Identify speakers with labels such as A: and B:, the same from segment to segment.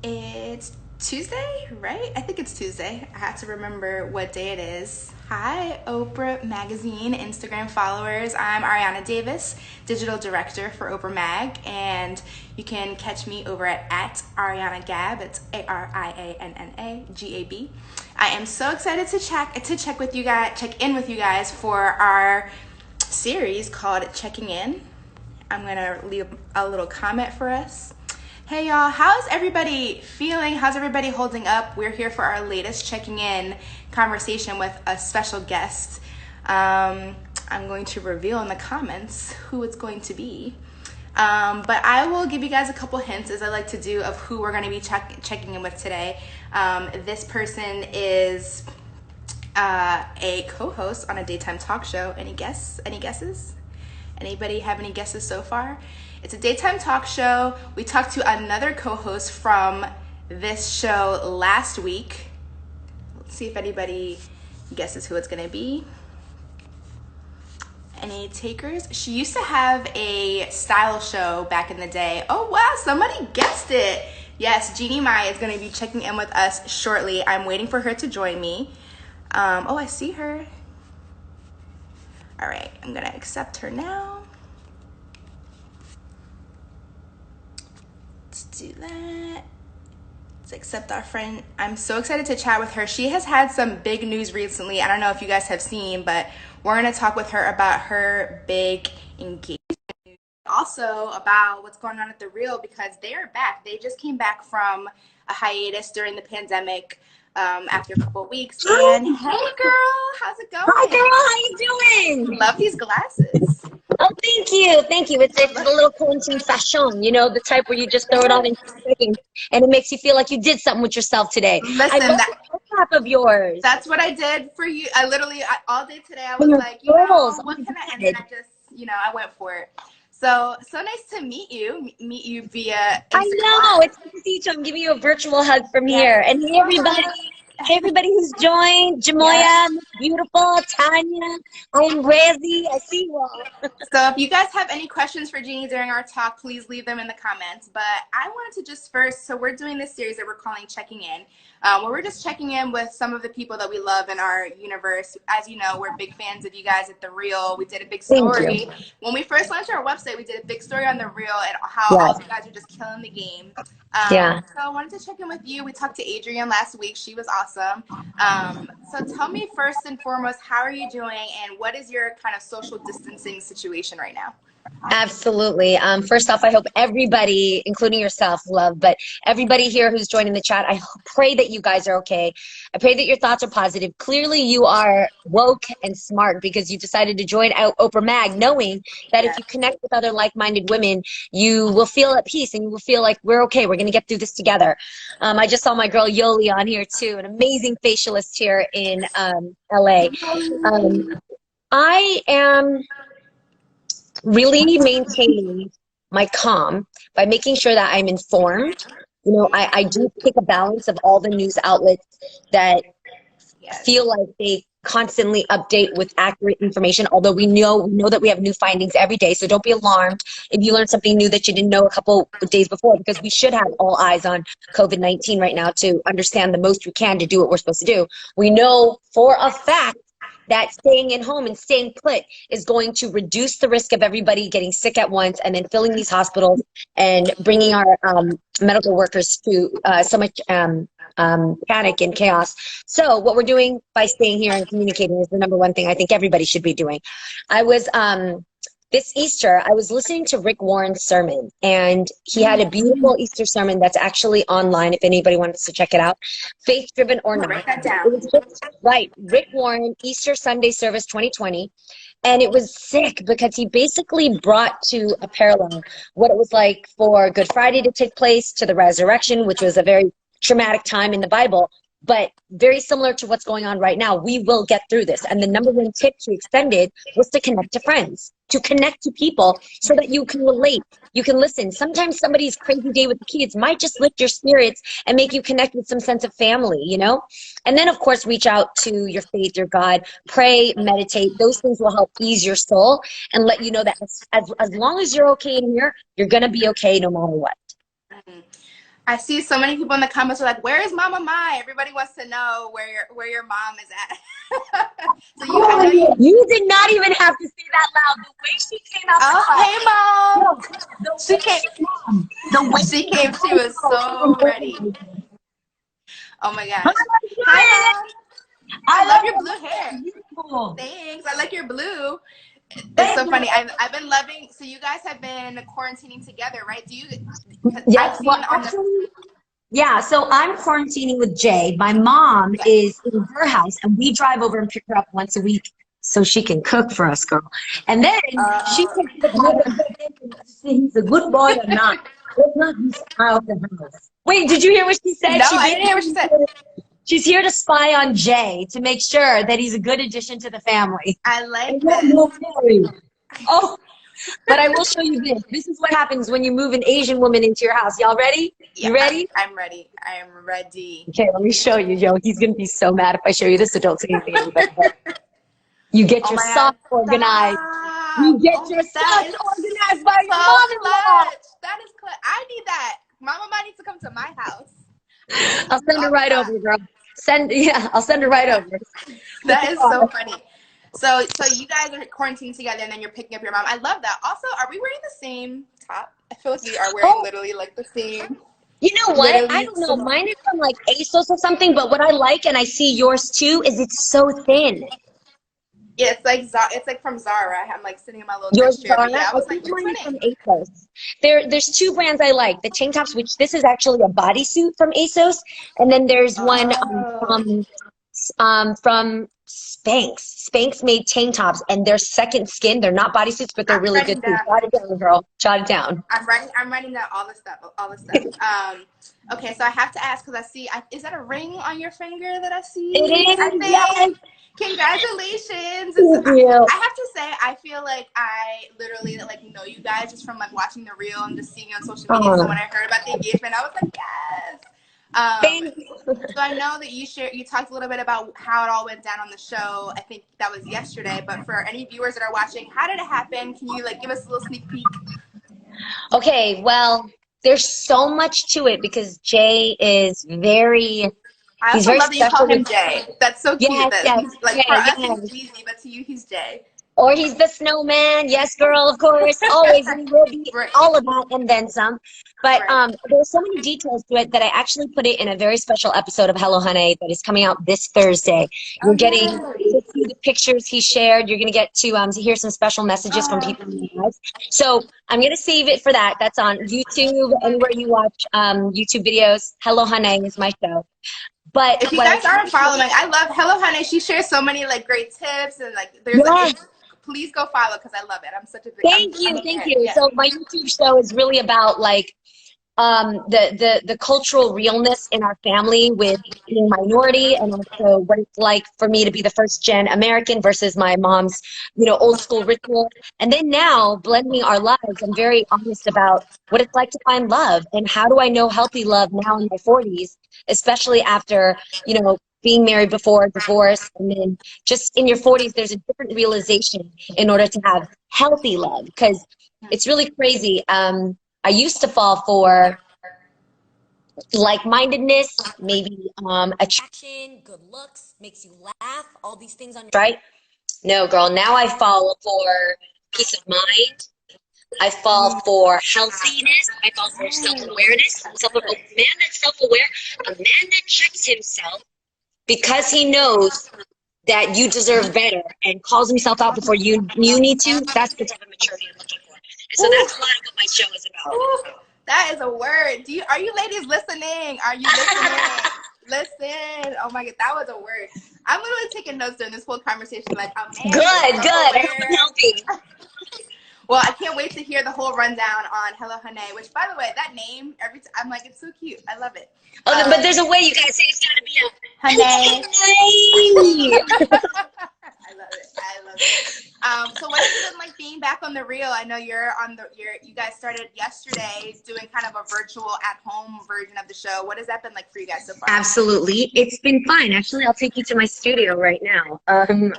A: It's Tuesday, right? I think it's Tuesday. I have to remember what day it is. Hi, Oprah Magazine Instagram followers. I'm Arianna Davis, digital director for Oprah Mag, and you can catch me over at Arianna Gab. It's AriannaGab. I am so excited to check in with you guys for our series called Checking In. I'm gonna leave a little comment for us. Hey y'all, how's everybody feeling? How's everybody holding up? We're here for our latest checking in conversation with a special guest. I'm going to reveal in the comments who it's going to be. But I will give you guys a couple hints, as I like to do, of who we're going to be checking in with today. This person is a co-host on a daytime talk show. Any guesses? Anybody have any guesses so far? It's a daytime talk show. We talked to another co-host from this show last week. Let's see if anybody guesses who it's going to be. Any takers? She used to have a style show back in the day. Oh, wow, somebody guessed it. Yes, Jeannie is going to be checking in with us shortly. I'm waiting for her to join me. Oh, I see her. All right, I'm going to accept her now. Let's do that. Let's accept our friend. I'm so excited to chat with her. She has had some big news recently. I don't know if you guys have seen, but we're going to talk with her about her big engagement. Also about what's going on at The Real, because they are back. They just came back from a hiatus during the pandemic after a couple of weeks. And hey girl, how's it going?
B: Hi girl, how you doing?
A: Love these glasses.
B: Oh, thank you, thank you. It's the little quarantine fashion, you know, the type where you just throw it on in 2 seconds, and it makes you feel like you did something with yourself today.
A: Listen,
B: I love the top of yours.
A: That's what I did for you. I literally all day today I was like, what can I? And then I just, I went for it. So nice to meet you via Instagram.
B: I know, it's good to see you. I'm giving you a virtual hug from here. And hey everybody who's joined, Jamoya, beautiful, Tanya, I'm Razzie, I see you all.
A: So if you guys have any questions for Jeannie during our talk, please leave them in the comments. But I wanted to just first, so we're doing this series that we're calling Checking In, where we're just checking in with some of the people that we love in our universe. As you know, we're big fans of you guys at The Real. We did a big story. When we first launched our website, we did a big story on The Real and how all of you guys are just killing the game. So I wanted to check in with you. We talked to Adrian last week. She was awesome. So tell me first and foremost, how are you doing and what is your kind of social distancing situation right now?
B: Absolutely. First off, I hope everybody, including yourself, love, but everybody here who's joining the chat, I pray that you guys are okay. I pray that your thoughts are positive. Clearly, you are woke and smart because you decided to join out Oprah Mag, knowing that if you connect with other like-minded women, you will feel at peace and you will feel like we're okay. We're going to get through this together. I just saw my girl Yoli on here too, an amazing facialist here in LA. I am really maintaining my calm by making sure that I'm informed. You know, I do take a balance of all the news outlets that feel like they constantly update with accurate information, although we know that we have new findings every day. So don't be alarmed if you learn something new that you didn't know a couple of days before, because we should have all eyes on COVID-19 right now to understand the most we can to do what we're supposed to do. We know for a fact that staying in home and staying put is going to reduce the risk of everybody getting sick at once and then filling these hospitals and bringing our medical workers to so much panic and chaos. So what we're doing by staying here and communicating is the number one thing I think everybody should be doing. I was this Easter, I was listening to Rick Warren's sermon, and he had a beautiful Easter sermon that's actually online if anybody wants to check it out. Faith-driven or not.
A: Write that down.
B: It was just, right, Rick Warren, Easter Sunday Service 2020. And it was sick because he basically brought to a parallel what it was like for Good Friday to take place to the resurrection, which was a very traumatic time in the Bible, but very similar to what's going on right now. We will get through this. And the number one tip he extended was to connect to friends, to connect to people so that you can relate, you can listen. Sometimes somebody's crazy day with the kids might just lift your spirits and make you connect with some sense of family, you know? And then, of course, reach out to your faith, your God, pray, meditate. Those things will help ease your soul and let you know that as long as you're okay in here, you're going to be okay no matter what.
A: I see so many people in the comments are like, "Where is Mama Mai?" Everybody wants to know where your mom is at. So I know you.
B: You did not even have to say that loud. The way she came out the
A: Oh,
B: class.
A: hey, Mom.
B: The
A: She
B: way
A: came.
B: the way
A: She came. She was so ready. Oh my gosh. Hi, Mom. I love your blue hair.
B: Beautiful.
A: Thanks. I like your blue. It's so funny. I've been loving. So you guys have been quarantining together, right? Do you? I've
B: Yes,
A: seen
B: well,
A: on the.
B: actually, yeah, so I'm quarantining with Jay. My mom is in her house, and we drive over and pick her up once a week so she can cook for us, girl. And then she takes the time and see he's a good boy or not. If not, he's out the house. Wait, did you hear what she said?
A: No, I didn't hear what she said.
B: She's here to spy on Jay to make sure that he's a good addition to the family.
A: I like this.
B: Oh, but I will show you this. This is what happens when you move an Asian woman into your house. Y'all ready? You ready?
A: I'm ready. I am ready.
B: Okay, let me show you, yo. He's going to be so mad if I show you this, so don't say anything. You get your socks organized. You get your socks organized by your mom-in-law.
A: That is clutch. I need that. Mama might need to come to my house.
B: I'll send her right over, girl. I'll send her right over.
A: That is so funny. So you guys are quarantining together, and then you're picking up your mom. I love that. Also, are we wearing the same top? I feel like we are wearing literally like the same.
B: You know what? I don't know. Mine is from like ASOS or something, but what I like, and I see yours too, is it's so thin.
A: Yeah, it's like from Zara. I'm like sitting in my little
B: Yours
A: chair.
B: Zara?
A: Yeah, I was
B: like,
A: which one
B: from ASOS. There's two brands I like. The tank tops, which this is actually a bodysuit from ASOS, and then there's one from Spanx. Spanx made tank tops, and they're second skin. They're not bodysuits, but they're really good too. Jot it down, girl. Jot it down.
A: I'm writing down all the stuff. Okay, so I have to ask because I see. Is that a ring on your finger that I see?
B: It is.
A: I think.
B: Yes.
A: Congratulations.
B: Thank you.
A: I have to say, I feel like I literally like know you guys just from like watching the reel and just seeing you on social media. So when I heard about the engagement, I was like, yes.
B: Thank you.
A: So I know that you talked a little bit about how it all went down on the show. I think that was yesterday. But for any viewers that are watching, how did it happen? Can you like give us a little sneak peek?
B: Okay, well, there's so much to it because Jay is very.
A: I also love that you call him Jay. That's so cute.
B: Yes.
A: Like for us, he's easy, but to you, he's Jay.
B: Or he's the snowman. Yes, girl, of course. Always. And he will be all of that and then some. But there's so many details to it that I actually put it in a very special episode of Hello Honey that is coming out this Thursday. You're getting to see the pictures he shared. You're going to get to hear some special messages from people in your lives. So I'm going to save it for that. That's on YouTube, anywhere you watch YouTube videos. Hello Honey is my show. But
A: if you guys aren't following, I love Hello Honey. She shares so many like great tips and like there's like, please go follow because I love it. I'm such a big
B: thank you. Yeah. So my YouTube show is really about like the cultural realness in our family with being minority, and also what it's like for me to be the first gen American versus my mom's old school ritual. And then now blending our lives, I'm very honest about what it's like to find love and how do I know healthy love now in my 40s, especially after being married before divorce, and then just in your 40s there's a different realization in order to have healthy love, because it's really crazy. I used to fall for like-mindedness, maybe attraction, good looks, makes you laugh, all these things on right? No, girl, now I fall for peace of mind. I fall for healthiness. I fall for self-awareness. A man that's self-aware, a man that checks himself because he knows that you deserve better and calls himself out before you need to. That's the type of maturity I'm looking for. And so that's a lot of what my show is about.
A: Ooh, that is a word. Are you ladies listening? Are you listening? Listen. Oh my God, that was a word. I'm literally taking notes during this whole conversation. Like, oh man. Good.
B: I hope I'm helping.
A: Well, I can't wait to hear the whole rundown on Hello Honey, which, by the way, that name, I'm like, it's so cute. I love it.
B: Oh, but there's a way you gotta say it's gotta be a
A: Honey. I love it. So what has it been like being back on the reel? I know you guys started yesterday doing kind of a virtual at-home version of the show. What has that been like for you guys so far?
B: Absolutely. It's been fun. Actually, I'll take you to my studio right now.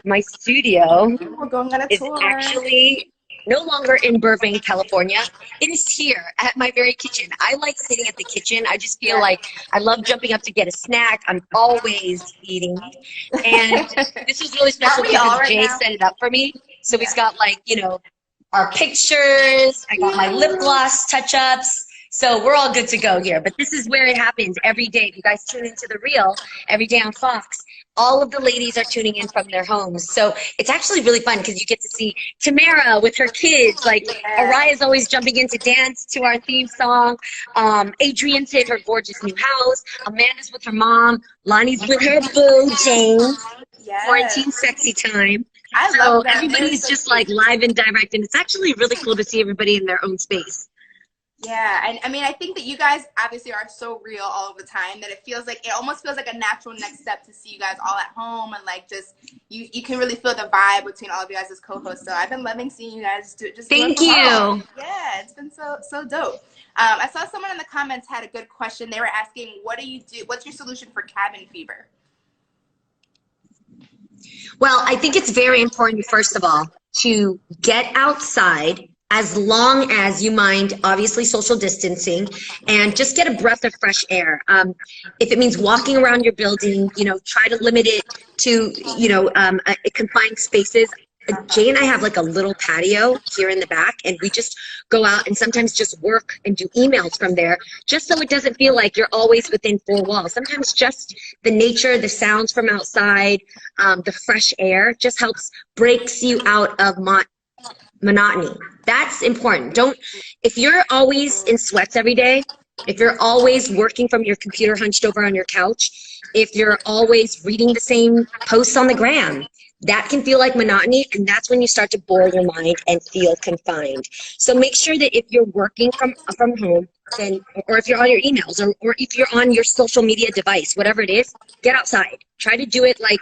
B: My studio
A: We're going on a tour.
B: Actually no longer in Burbank, California. It is here at my very kitchen. I like sitting at the kitchen. I just feel
A: Yeah.
B: like I love jumping up to get a snack. I'm always eating. And this was really special
A: Aren't we all
B: because
A: right
B: Jay
A: now?
B: set it up for me. So
A: Yeah.
B: he's got like, you know, our pictures. I got my lip gloss touch-ups. So we're all good to go here. But this is where it happens every day. If you guys tune into The Real every day on Fox, all of the ladies are tuning in from their homes. So it's actually really fun because you get to see Tamara with her kids. Like, Araya's always jumping in to dance to our theme song. Adrian's in her gorgeous new house. Amanda's with her mom. Lonnie's with her boo, Jane.
A: Yes.
B: Quarantine sexy time.
A: I
B: So
A: love that.
B: everybody's just like live and direct, and it's actually really cool to see everybody in their own space.
A: Yeah, and I mean, I think that you guys obviously are so real all of the time that it almost feels like a natural next step to see you guys all at home and like just you can really feel the vibe between all of you guys as co-hosts. So I've been loving seeing you guys do it. Just
B: Thank
A: do it from
B: you.
A: home. Yeah, it's been so dope. I saw someone in the comments had a good question. They were asking, what do you do? What's your solution for cabin fever?
B: Well, I think it's very important, first of all, to get outside as long as you mind, obviously, social distancing, and just get a breath of fresh air. If it means walking around your building, you know, try to limit it to, you know, confined spaces. Jay and I have like a little patio here in the back, and we just go out and sometimes just work and do emails from there, just so it doesn't feel like you're always within four walls. Sometimes just the nature, the sounds from outside, the fresh air just helps breaks you out of monotony. That's important. If you're always in sweats every day, if you're always working from your computer hunched over on your couch, if you're always reading the same posts on the gram, that can feel like monotony, and that's when you start to bore your mind and feel confined. So make sure that if you're working from home, then, or if you're on your emails, or if you're on your social media device, whatever it is, get outside. Try to do it like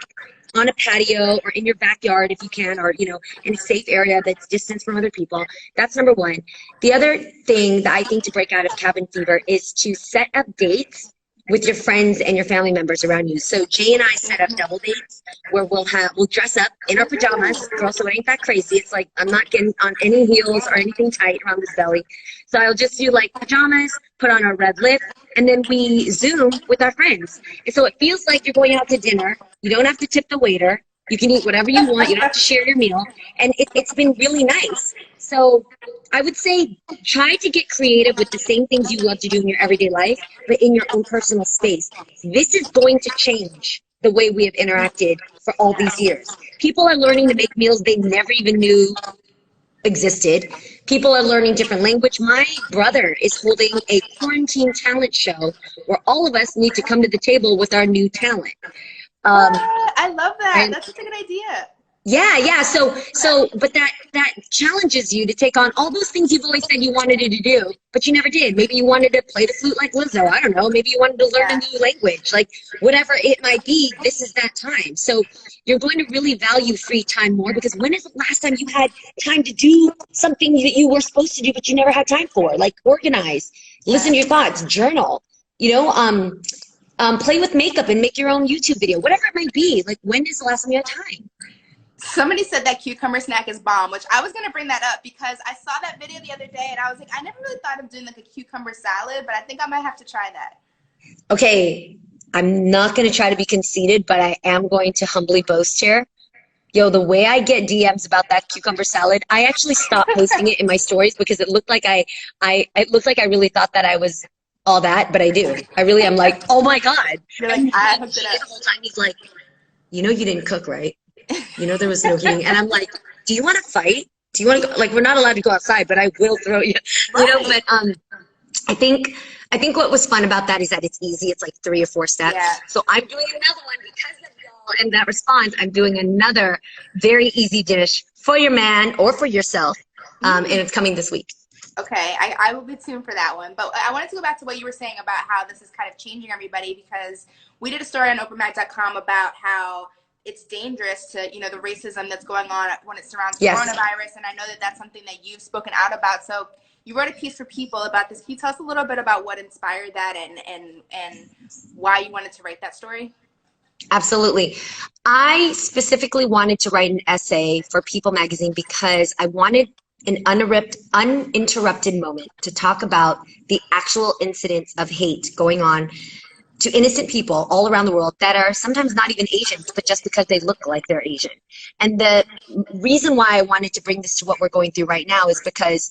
B: on a patio or in your backyard if you can, or, you know, in a safe area that's distanced from other people. That's number one. The other thing that I think to break out of cabin fever is to set up dates with your friends and your family members around you. So Jay and I set up double dates where we'll dress up in our pajamas. Girl, so it ain't that crazy. It's like I'm not getting on any heels or anything tight around this belly. So I'll just do like pajamas, put on our red lip, and then we Zoom with our friends. And so it feels like you're going out to dinner. You don't have to tip the waiter. You can eat whatever you want. You don't have to share your meal. And it's been really nice. So I would say try to get creative with the same things you love to do in your everyday life, but in your own personal space. This is going to change the way we have interacted for all these years. People are learning to make meals they never even knew existed. People are learning different language. My brother is holding a quarantine talent show where all of us need to come to the table with our new talent.
A: I love that. That's such a good idea.
B: Yeah. So, but that challenges you to take on all those things you've always said you wanted to do, but you never did. Maybe you wanted to play the flute like Lizzo. I don't know. Maybe you wanted to learn a new language. Like whatever it might be, this is that time. So you're going to really value free time more, because when is the last time you had time to do something that you were supposed to do but you never had time for? Like organize, listen to your thoughts, journal. You know, play with makeup and make your own YouTube video, whatever it might be. Like, when is the last time you had time?
A: Somebody said that cucumber snack is bomb, which I was going to bring that up because I saw that video the other day and I was like, I never really thought of doing like a cucumber salad, but I think I might have to try that.
B: Okay, I'm not going to try to be conceited, but I am going to humbly boast here. Yo, the way I get DMs about that cucumber salad, I actually stopped posting it in my stories because it looked like I really thought that I was all that, but I do. I really am like, oh my God.
A: You're like, I hooked it up.
B: The whole time he's like, you know, you didn't cook, right? You know, there was no heating. And I'm like, do you want to fight? Do you want to go? Like, we're not allowed to go outside, but I will throw you. Right. You know, but I think what was fun about that is that it's easy. It's like 3 or 4 steps. Yeah. So I'm doing another one because of y'all and that response. I'm doing another very easy dish for your man or for yourself. And it's coming this week.
A: Okay, I will be tuned for that one. But I wanted to go back to what you were saying about how this is kind of changing everybody, because we did a story on openmag.com about how it's dangerous to, you know, the racism that's going on when it surrounds coronavirus. And I know that that's something that you've spoken out about. So you wrote a piece for People about this. Can you tell us a little bit about what inspired that and why you wanted to write that story?
B: Absolutely. I specifically wanted to write an essay for People magazine because I wanted an uninterrupted moment to talk about the actual incidents of hate going on to innocent people all around the world that are sometimes not even Asian, but just because they look like they're Asian. And the reason why I wanted to bring this to what we're going through right now is because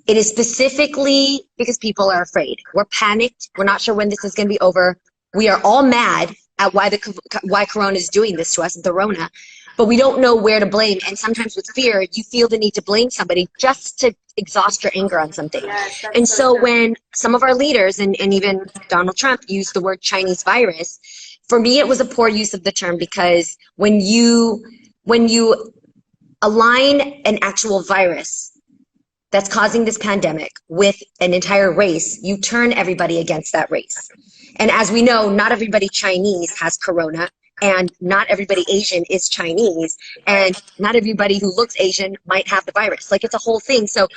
B: it is specifically because people are afraid. We're panicked. We're not sure when this is going to be over. We are all mad at why Corona is doing this to us, the Rona, but we don't know where to blame. And sometimes with fear, you feel the need to blame somebody just to exhaust your anger on something.
A: Yes, that's
B: And so
A: true.
B: when some of our leaders and even Donald Trump used the word Chinese virus, for me, it was a poor use of the term, because when you align an actual virus that's causing this pandemic with an entire race, you turn everybody against that race. And as we know, not everybody Chinese has Corona, and not everybody Asian is Chinese, and not everybody who looks Asian might have the virus. Like, it's a whole thing. So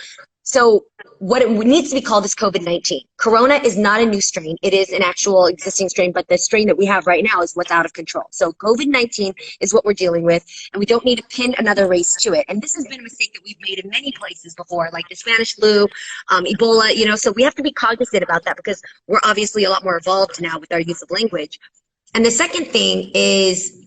B: what it needs to be called is COVID-19. Corona is not a new strain. It is an actual existing strain, but the strain that we have right now is what's out of control. So COVID-19 is what we're dealing with, and we don't need to pin another race to it. And this has been a mistake that we've made in many places before, like the Spanish flu, Ebola, so we have to be cognizant about that, because we're obviously a lot more evolved now with our use of language. And the second thing is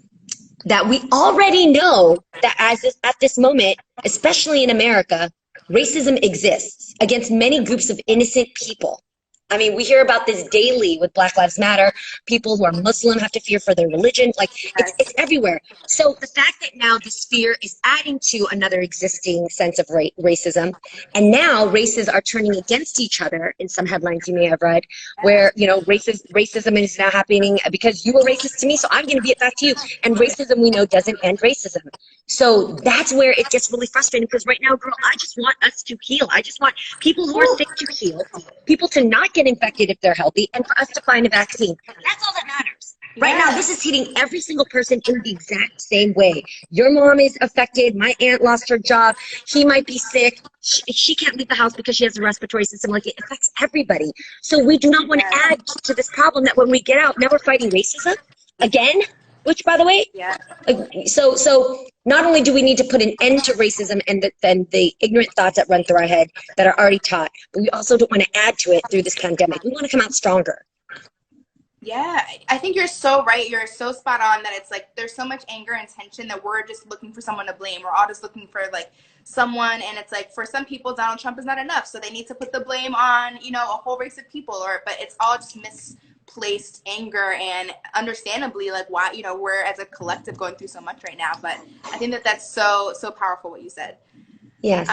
B: that we already know that at this moment, especially in America, racism exists against many groups of innocent people. I mean, we hear about this daily with Black Lives Matter. People who are Muslim have to fear for their religion. Like, it's everywhere. So the fact that now this fear is adding to another existing sense of racism, and now races are turning against each other in some headlines you may have read, where, racism is now happening because you were racist to me, so I'm going to be it back to you. And racism, we know, doesn't end racism. So that's where it gets really frustrating, because right now, girl, I just want us to heal. I just want people who are sick to heal, people to not get infected if they're healthy, and for us to find a vaccine. That's all that matters. Right now, this is hitting every single person in the exact same way. Your mom is affected. My aunt lost her job. He might be sick. She can't leave the house because she has a respiratory system. Like, it affects everybody. So we do not want to add to this problem that when we get out, now we're fighting racism again. Which, by the way, so not only do we need to put an end to racism and the ignorant thoughts that run through our head that are already taught, but we also don't want to add to it through this pandemic. We want to come out stronger.
A: Yeah, I think you're so right. You're so spot on that it's like there's so much anger and tension that we're just looking for someone to blame. We're all just looking for like someone, and it's like for some people Donald Trump is not enough, so they need to put the blame on, a whole race of people, but it's all just misplaced anger, and understandably, like, why, we're as a collective going through so much right now. But I think that that's so powerful what you said.
B: Yes.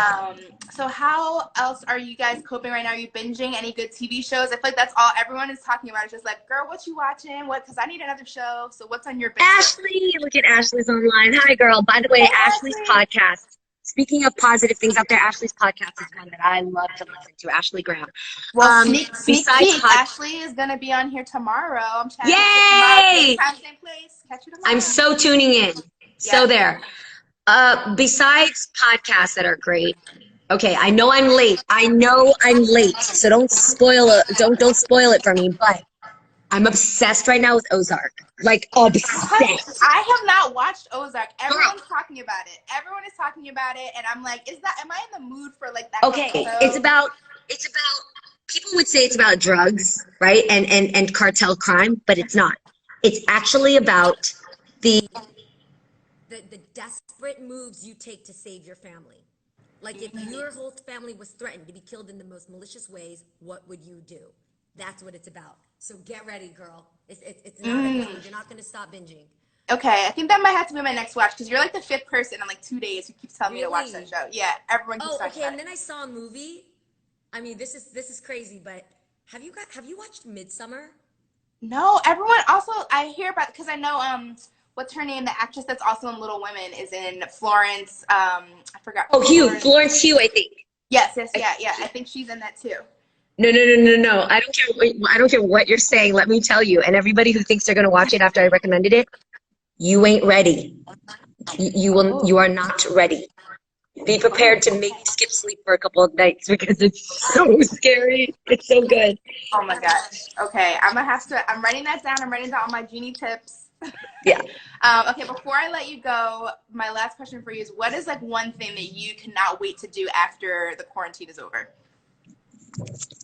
A: So how else are you guys coping right now? Are you binging any good TV shows? I feel like that's all everyone is talking about. It's just like, girl, what you watching? Because I need another show. So what's on your binge?
B: Ashley, look at Ashley's online. Hi, girl. By the way, hey, Ashley's podcast. Speaking of positive things out there, Ashley's podcast is one that I love to listen to. Ashley Graham.
A: Well, sneak peek, Ashley is going to be on here tomorrow. I'm chatting. Yay! Same time, same place. Catch you tomorrow.
B: I'm so tuning in. Yeah. So there. Besides podcasts that are great, okay, I know I'm late. So don't spoil it. Don't spoil it for me. But I'm obsessed right now with Ozark. Like, obsessed.
A: I have not watched Ozark. Everyone's talking about it. Everyone is talking about it, and I'm like, am I in the mood for like that?
B: Okay, it's about. People would say it's about drugs, right? And cartel crime, but it's not. It's actually about the
C: desperate moves you take to save your family. Like, if your whole family was threatened to be killed in the most malicious ways, what would you do? That's what it's about. So get ready, girl. It's not a binge. You're not going to stop binging. Okay,
A: I think that might have to be my next watch, because you're like the 5th person in like 2 days who keeps telling me to watch that show. Yeah, everyone keeps talking about
C: and then I saw a movie. I mean, this is crazy, but have you watched Midsummer?
A: No, everyone also, I hear about, because I know what's her name? The actress that's also in Little Women is in Florence. I forgot.
B: Oh, Florence Hugh, I think.
A: Yes, yeah. I think she's in that too.
B: No. I don't care what you're saying. Let me tell you, and everybody who thinks they're gonna watch it after I recommended it, you ain't ready. You are not ready. Be prepared to make skip sleep for a couple of nights, because it's so scary. It's so good.
A: Oh my gosh. Okay, I'm writing that down. I'm writing down all my Jeannie tips.
B: Yeah.
A: Okay, before I let you go, my last question for you is, what is like one thing that you cannot wait to do after the quarantine is over?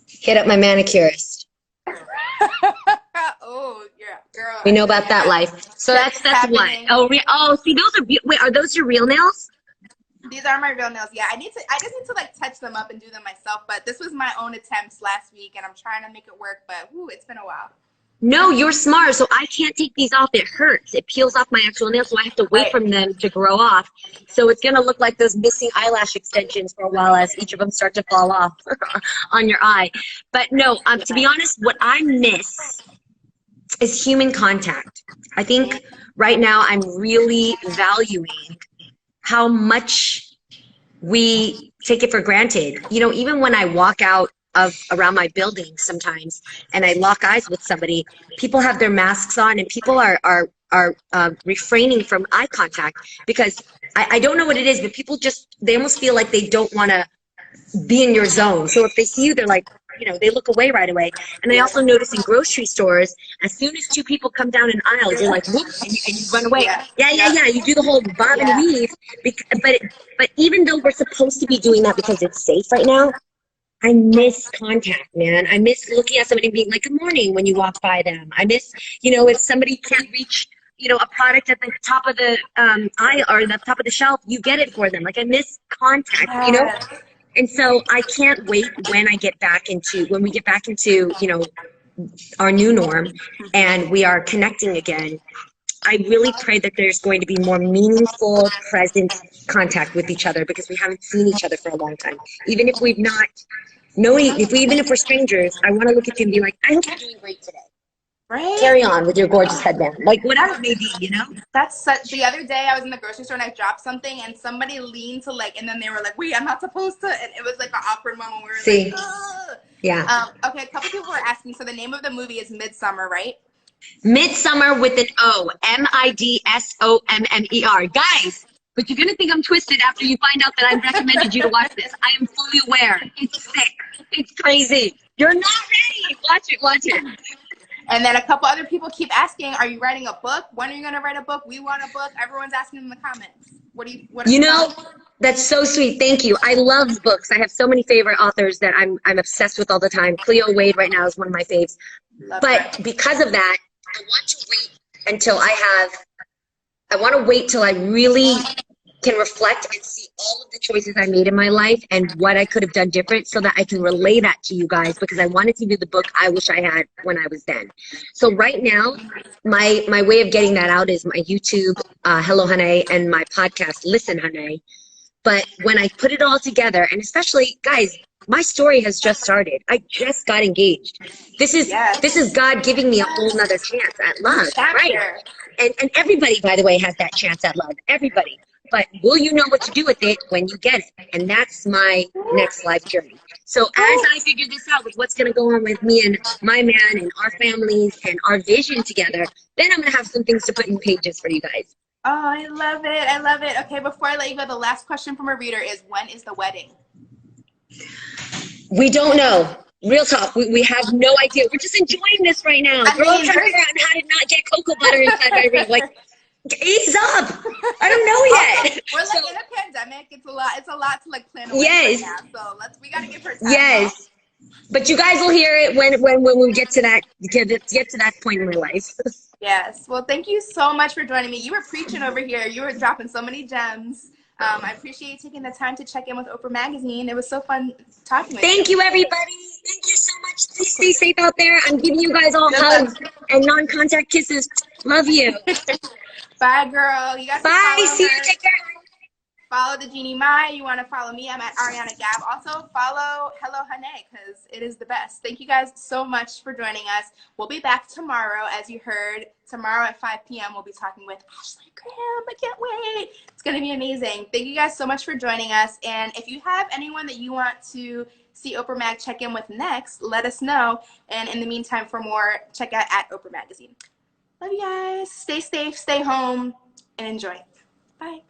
B: Hit up my manicurist.
A: Oh, yeah, girl.
B: We
A: I
B: know
A: feel
B: about that life. So
A: that's
B: that's what.
A: happening.
B: Oh, see, those are wait. Are those your real nails?
A: These are my real nails. Yeah, I just need to like touch them up and do them myself. But this was my own attempts last week, and I'm trying to make it work. But whoo, it's been a while.
B: No, you're smart. So I can't take these off. It hurts. It peels off my actual nails, so I have to wait
A: Right.
B: for them to grow off. So it's gonna look like those missing eyelash extensions for a while as each of them start to fall off on your eye. But no, to be honest, what I miss is human contact. I think right now I'm really valuing how much we take it for granted. You know, even when I walk out of around my building sometimes and I lock eyes with somebody, people have their masks on and people are refraining from eye contact because I don't know what it is, but people just, they almost feel like they don't want to be in your zone. So if they see you, they're like, you know, they look away right away. And I also notice in grocery stores, as soon as two people come down an aisle, you're like, whoop, and you run away. Yeah. You do the whole bob and weave. But even though we're supposed to be doing that because it's safe right now, I miss contact, man. I miss looking at somebody and being like, good morning when you walk by them. I miss, you know, if somebody can't reach, you know, a product at the top of the aisle or the top of the shelf, you get it for them. Like I miss contact, you know? And so I can't wait when we get back into, you know, our new norm and we are connecting again. I really pray that there's going to be more meaningful, present contact with each other because we haven't seen each other for a long time. Even if we've not known, even if we're strangers, I want to look at you and be like, I hope you're doing great today.
A: Right?
B: Carry on with your gorgeous headband. Like whatever it may be, you know?
A: That's such, the other day I was in the grocery store and I dropped something and somebody leaned to like, and then they were like, wait, I'm not supposed to. And it was like an awkward moment where we were like, ugh.
B: Yeah.
A: Okay, a couple people were asking, so the name of the movie is Midsummer, right?
B: Midsummer with an O. Midsommer. Guys, but you're going to think I'm twisted after you find out that I recommended you to watch this. I am fully aware. It's sick. It's crazy. You're not ready. Watch it.
A: And then a couple other people keep asking, are you writing a book? When are you going to write a book? We want a book. Everyone's asking in the comments.
B: You know, that's so sweet. Thank you. I love books. I have so many favorite authors that I'm obsessed with all the time. Cleo Wade right now is one of my faves. But because of that, I want to wait until I want to wait till I really can reflect and see all of the choices I made in my life and what I could have done different so that I can relay that to you guys because I wanted to do the book I wish I had when I was then. So right now, my way of getting that out is my YouTube, Hello Honey, and my podcast, Listen Honey. But when I put it all together, and especially, guys, my story has just started. I just got engaged. This is God giving me a whole nother chance at love, right? And everybody, by the way, has that chance at love. Everybody. But will you know what to do with it when you get it? And that's my next life journey. So as I figure this out with what's going to go on with me and my man and our families and our vision together, then I'm going to have some things to put in pages for you guys.
A: Oh, I love it. I love it. Okay, before I let you go, the last question from a reader is, when is the wedding?
B: We don't know. Real talk. We have no idea. We're just enjoying this right now. Girl, I'm trying to figure out how to not get cocoa butter inside my ring. Like, ease up. I don't know yet.
A: We're like in a pandemic. It's a lot to like plan a wedding right now. So we gotta give her time.
B: Yes. But you guys will hear it when we get to that point in my life.
A: Yes. Well, thank you so much for joining me. You were preaching over here. You were dropping so many gems. I appreciate you taking the time to check in with Oprah Magazine. It was so fun talking with you.
B: Thank you, everybody. Thank you so much. Please stay safe out there. I'm giving you guys all hugs and non-contact kisses. Love you.
A: Bye, girl. You guys
B: bye. See you. Take care.
A: Follow the Jeannie Mai. You want to follow me? I'm at Arianna Gab. Also follow Hello Honey because it is the best. Thank you guys so much for joining us. We'll be back tomorrow, as you heard. Tomorrow at 5 p.m. we'll be talking with Ashley Graham. I can't wait. It's going to be amazing. Thank you guys so much for joining us. And if you have anyone that you want to see Oprah Mag check in with next, let us know. And in the meantime, for more, check out at Oprah Magazine. Love you guys. Stay safe, stay home, and enjoy. Bye.